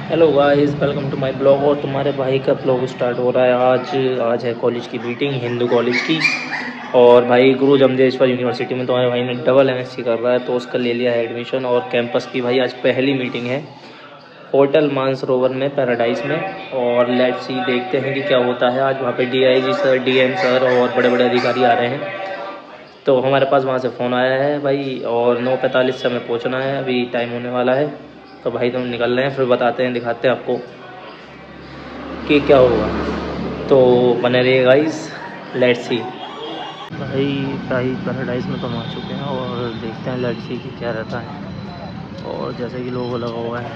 Hello guys, welcome to my blog. और तुम्हारे भाई का ब्लॉग स्टार्ट हो रहा है। आज है कॉलेज की मीटिंग, हिंदू कॉलेज की। और भाई गुरु जमदेश्वर यूनिवर्सिटी में तुम्हारे भाई ने डबल एमएससी कर रहा है, तो उसका ले लिया है एडमिशन। और कैंपस की भाई आज पहली मीटिंग है होटल मानसरोवर में, पैराडाइज में। और लेट्स सी, देखते हैं कि क्या होता है। आज वहाँ पे डीआईजी सर, डीएम सर और बड़े बड़े अधिकारी आ रहे हैं। तो हमारे पास वहाँ से फ़ोन आया है भाई, और 9:45 से हमें पहुँचना है, अभी टाइम होने वाला है। तो भाई तुम निकल रहे हैं, फिर बताते हैं, दिखाते हैं आपको कि क्या होगा। तो बने रहिए गाइस, लेट्स सी। भाई भाई पैराडाइज में तो हम आ चुके हैं और देखते हैं लेट्स सी कि क्या रहता है। और जैसे कि लोगों लगा हुआ है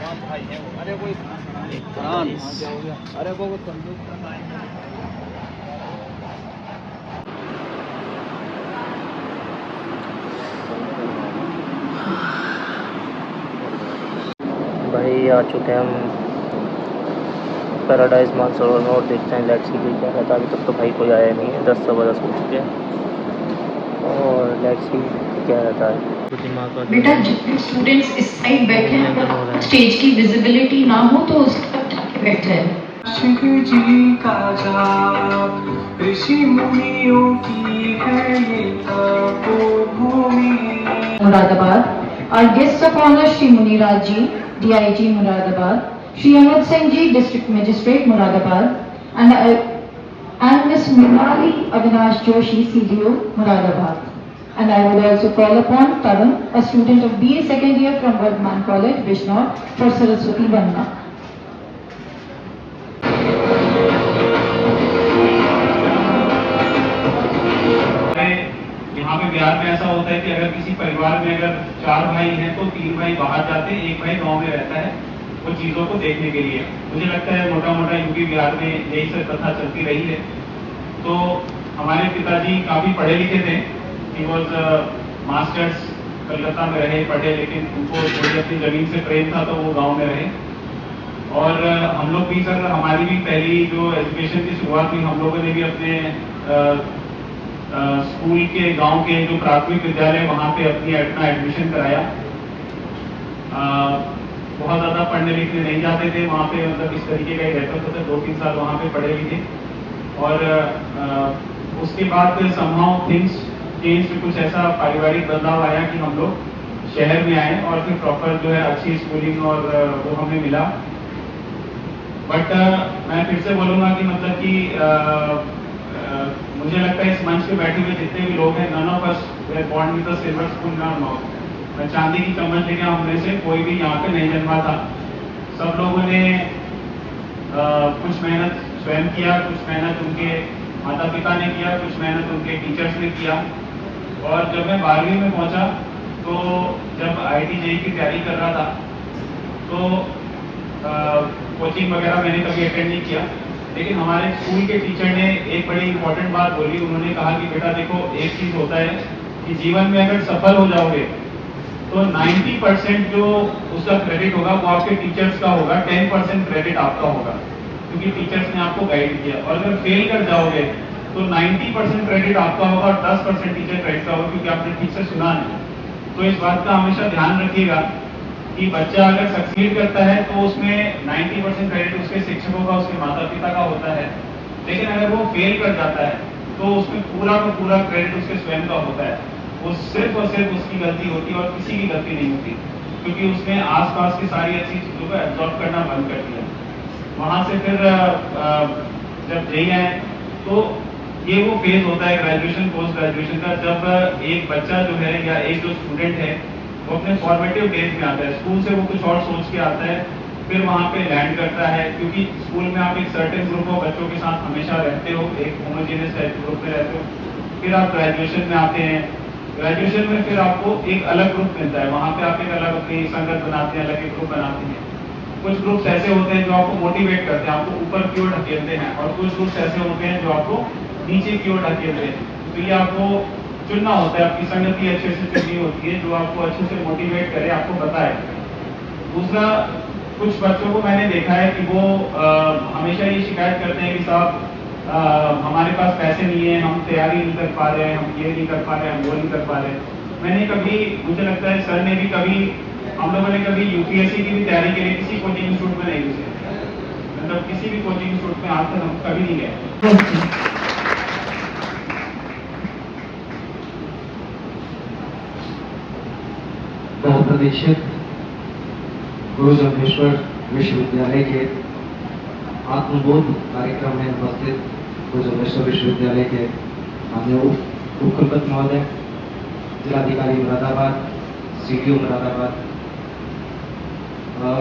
भाई, आ चुके हैं हम पैराडाइज मानसरोवर में। और देखते हैं लेट्स सी कि क्या रहता है। अभी तक तो भाई कोई आया नहीं है, 10 सवा 10 हो चुके हैं। और लेट्स सी क्या रहता है। तो दिमाग का जो बेटा, है जितने स्टूडेंट्स इस साइड बैठे हैं, मूवमेंट हो रहा अगर है। स्टेज की विजिबिलिटी ना हो तो उस तक जाके बैठ जाए। जी का जाप ऋषि मुनियों की है ये तपोभूमि। Moradabad, our guests of honor Shri Muniraj ji, DIG Muradabad, Shri Anuj Singh ji, District Magistrate Muradabad, and Miss Mrinali Avinash Joshi, CDO Muradabad. And I would also call upon Tarun, a student of BA second year from Vardhman College, Bishnor, for Saraswati Vandana. यहाँ पे बिहार में ऐसा होता है कि अगर किसी परिवार में अगर 4 भाई हैं तो 3 भाई बाहर जाते हैं, 1 भाई गांव में रहता है वो चीजों को देखने के लिए। मुझे लगता है मोटा मोटा यूपी बिहार में यही सब कथा चलती रही है। तो हमारे पिताजी काफी पढ़े लिखे थे, ही वॉज मास्टर्स, कलकत्ता में रहे, पढ़े, लेकिन उनको थोड़ी अपनी जमीन से प्रेम था तो वो गाँव में रहे। और हम लोग भी सर, हमारी भी पहली जो एजुकेशन की शुरुआत हुई, हम लोगों ने भी अपने स्कूल के गांव के जो प्राथमिक विद्यालय वहां पे अपना एडमिशन कराया। बहुत ज्यादा पढ़ने लिखने नहीं जाते थे वहां पे, मतलब इस तरीके का ही रहता था। 2-3 साल वहां पे पढ़े भी थे। और उसके बाद समहाउ थिंग्स चेंज, कुछ ऐसा पारिवारिक बदलाव आया कि हम लोग शहर में आए और फिर प्रॉपर जो है अच्छी स्कूलिंग और वो हमें मिला। बट मैं फिर से बोलूंगा कि मतलब कि मुझे लगता है इस मंच पे बैठे हुए जितने भी लोग हैं, none of us were born with a silver spoon in our mouth. मैं चांदी की चम्मच लेके हमने से कोई भी यहाँ पे नहीं जन्मा था। सब लोगों ने कुछ मेहनत स्वयं किया, कुछ मेहनत उनके माता पिता ने किया, कुछ मेहनत उनके टीचर्स ने किया। और जब मैं 12वीं में पहुंचा, तो जब IIT JEE की तैयारी कर रहा था, तो कोचिंग वगैरह मैंने कभी अटेंड नहीं किया, लेकिन हमारे स्कूल के टीचर ने एक बड़ी इंपॉर्टेंट बात बोली। उन्होंने कहा कि बेटा देखो, एक चीज होता है कि जीवन में अगर सफल हो जाओगे तो 90% जो उसका क्रेडिट होगा वो आपके टीचर्स का होगा, 10% क्रेडिट आपका होगा, क्योंकि टीचर्स ने आपको गाइड किया। और अगर फेल कर जाओगे तो 90% क्रेडिट आपका होगा और 10% टीचर क्रेडिट का होगा, क्योंकि आपने ठीक से सुना नहीं। तो इस बात का हमेशा ध्यान रखिएगा कि बच्चा अगर सक्सीड करता है तो उसमें 90% क्रेडिट उसके शिक्षकों का, उसके माता पिता का होता है। लेकिन अगर वो फेल कर जाता है तो उसमें पूरा का पूरा क्रेडिट उसके स्वयं का होता है। वो सिर्फ और सिर्फ उसकी गलती होती है और किसी की गलती नहीं होती, क्योंकि उसने आसपास की सारी अच्छी चीजों को एब्जॉर्ब करना बंद कर दिया। वहां से फिर जब JEE आए तो ये वो फेज होता है ग्रेजुएशन पोस्ट ग्रेजुएशन का, जब एक बच्चा जो है या एक जो स्टूडेंट है वो अपने फॉर्मेटिव डेज में आता है। स्कूल से वो कुछ और सोच के आता है, फिर वहाँ पे लैंड करता है, क्योंकि स्कूल में आप एक सर्टेन ग्रुप ऑफ बच्चों के साथ हमेशा रहते हो, एक होमोजेनियस टाइप ग्रुप में रहते हो। फिर आप ग्रेजुएशन में आते हैं, ग्रेजुएशन में फिर आपको एक अलग ग्रुप मिलता है, वहाँ पे आप एक अलग अपनी संगत बनाते हैं, अलग एक ग्रुप बनाते हैं। कुछ ग्रुप्स ऐसे होते हैं जो आपको मोटिवेट करते हैं, आपको ऊपर की ओर ढकेलते हैं, और कुछ ग्रुप्स ऐसे होते हैं जो आपको नीचे की ओर ढकेलते हैं। तो ये आपको चुनना होता है, आपकी संगति अच्छे से चुननी होती है जो आपको अच्छे से मोटिवेट करे, आपको बताए। दूसरा, कुछ बच्चों को मैंने देखा है कि वो हमेशा ये शिकायत करते हैं कि साहब हमारे पास पैसे नहीं है, हम तैयारी नहीं कर पा रहे हैं, हम ये नहीं कर पा रहे, हम वो नहीं कर पा रहे। मैंने कभी, मुझे लगता है सर ने भी कभी हम लोगों ने कभी यूपीएससी की भी तैयारी के लिए किसी कोचिंग इंस्टीट्यूट में नहीं घुसे, मतलब किसी भी कोचिंग इंस्टीट्यूट में आज तक हम कभी नहीं गए। बहुप्रतीक्षित गुरु जम्भेश्वर विश्वविद्यालय के आत्मबोध कार्यक्रम में उपस्थित गुरु जम्भेश्वर विश्वविद्यालय के माननीय उपकुलपति महोदय, जिलाधिकारी मुरादाबाद, सीडीओ मुरादाबाद,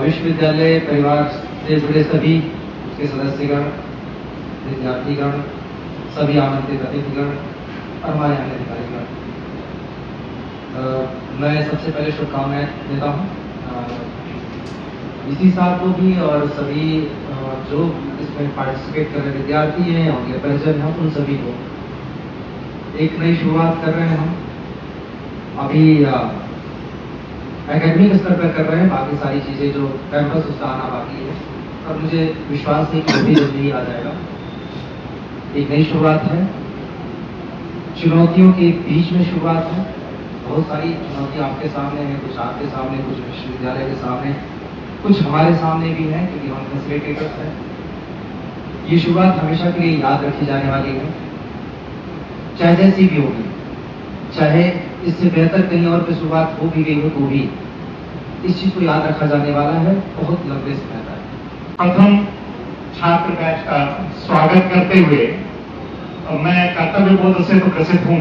विश्वविद्यालय परिवार से जुड़े सभी उसके सदस्यगण, विद्यार्थीगण, सभी आमंत्रित अतिथिगण और हमारे अन्य अधिकारीगण, मैं सबसे पहले शुभकामनाएं देता हूँ इसी साल को भी और सभी जो इसमें पार्टिसिपेट कर रहे विद्यार्थी हैं, उनके परिजन हैं, उन सभी को एक नई शुरुआत कर रहे हैं। हम अभी एकेडमिक स्तर पर कर रहे हैं, बाकी सारी चीज़ें जो कैंपस उसका आना बाकी है, और मुझे विश्वास है कि जल्दी जल्दी आ जाएगा। एक नई शुरुआत है, चुनौतियों के बीच में शुरुआत है। बहुत सारी चुनौतियाँ आपके सामने हैं, कुछ आपके सामने, कुछ विश्वविद्यालय के सामने, कुछ हमारे सामने भी हैं क्योंकि हम फैसिलिटेटर्स हैं। ये शुरुआत हमेशा के लिए याद रखी जाने वाली है, चाहे जैसी भी होगी, चाहे इससे बेहतर कहीं और पे शुरुआत हो भी गई हो तो भी इस चीज को याद रखा जाने वाला है बहुत लंबे समय तक। प्रथम छात्र बैच का स्वागत करते हुए मैं कर्तव्य बोध से तो ग्रसित हूँ,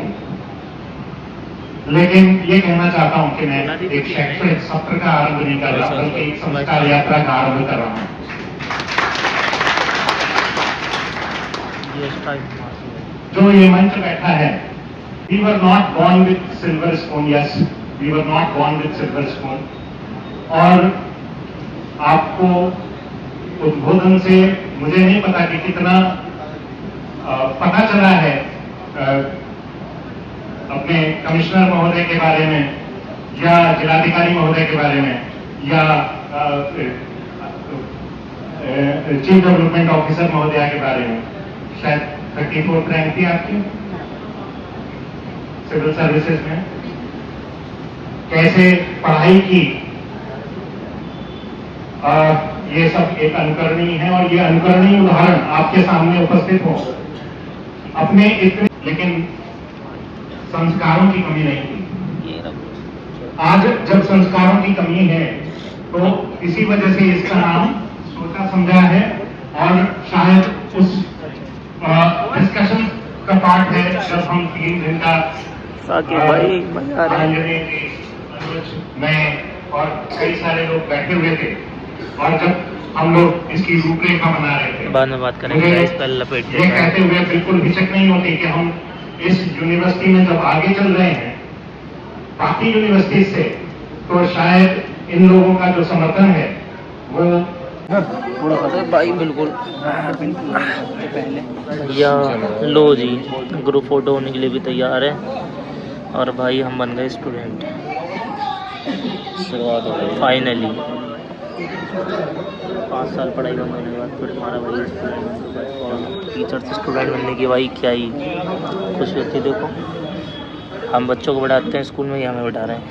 लेकिन ये कहना चाहता हूँ कि मैं एक शैक्षणिक सत्र का आरंभ नहीं कर रहा, बल्कि एक संस्कार यात्रा का आरंभ कर रहा हूँ। जो ये मंच बैठा है, we were not born with silver spoon, yes, we were not born with silver spoon। और आपको उद्बोधन से मुझे नहीं पता कि कितना पता चला है अपने कमिश्नर महोदय के बारे में या जिलाधिकारी महोदय के बारे में या चीफ डेवलपमेंट ऑफिसर महोदय के बारे में। शायद 34th रैंक थी आपकी सिविल सर्विसेज में, कैसे पढ़ाई की, ये सब एक अनुकरणीय है और ये अनुकरणीय उदाहरण आपके सामने उपस्थित हो। अपने इतने, लेकिन संस्कारों की कमी नहीं थी। आज जब संस्कारों की कमी है तो इसी वजह से इसका नाम सोचा समझा है, और शायद उस डिस्कशन का पार्ट है जब हम 3 दिन का मैं और कई सारे लोग बैठे हुए थे, और जब हम लोग इसकी रूपरेखा बना रहे थे, बाद में बात करेंगे। इस पर लपेट ये कहते हुए बिल्कुल हिचक नहीं होती कि हम इस यूनिवर्सिटी में जब आगे चल रहे हैं बाकी यूनिवर्सिटी से, तो शायद इन लोगों का जो समर्थन है वो भाई बिल्कुल या लो जी, ग्रुप फोटो होने के लिए भी तैयार है, और भाई हम बन गए स्टूडेंट फाइनली। 5 साल पढ़ाई करने के बाद फिर हमारा भाई स्टूडेंट, और टीचर से स्टूडेंट बनने की भाई क्या ही खुशी होती है। देखो हम बच्चों को बैठाते हैं स्कूल में, ही हमें बैठा रहे हैं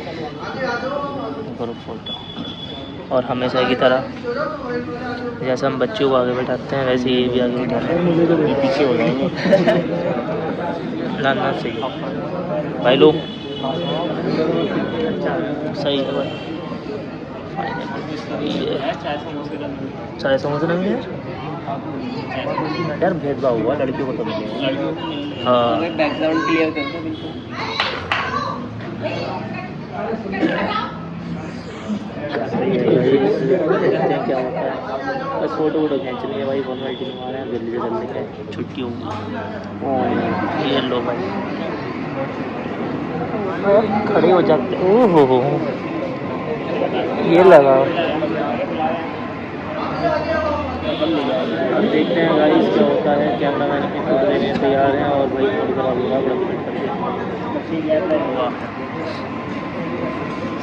ग्रुप फोटो, और हमेशा की तरह जैसे हम बच्चों को आगे बैठाते हैं वैसे ये भी आगे बैठा रहे हैं, पीछे हो जाएंगे ना सही भाई लोग, सही है भाई। चाय समोसे नहीं यार, भेदभाव हुआ लड़कियों को तो मिलेगा। हाँ बैकग्राउंड क्लियर कर दो बिल्कुल। देखते हैं क्या होता है, बस फोटो खींचनी है भाई, फॉर्मेलिटी में हैं, जल्दी से जल्दी क्या छुट्टी होगी। ये लो भाई खड़े हो जाते, ओहो हो ये लगाओ। अब देखते हैं गाइस क्या होता है। कैमरा मैन अपनी फोटो लेने तैयार हैं, और भाई फोटो खराब होगा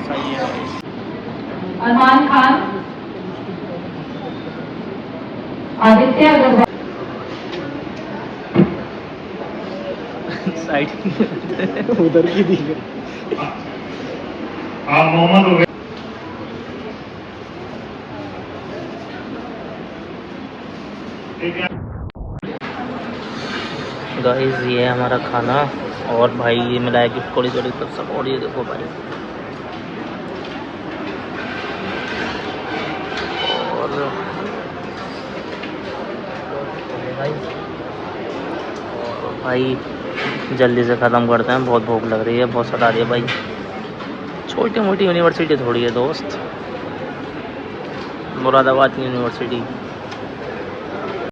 सही है। अरमान खान, आदित्य अग्रवाल, साइड उधर की दी मोहम्मद गाइस ये है हमारा खाना और भाई ये मिला है गिफ्ट कॉलेज वाली तरफ सब। और ये देखो भाई और भाई जल्दी से ख़त्म करते हैं, बहुत भूख लग रही है, बहुत सता रही है भाई। छोटी मोटी यूनिवर्सिटी थोड़ी है दोस्त, मुरादाबाद की यूनिवर्सिटी।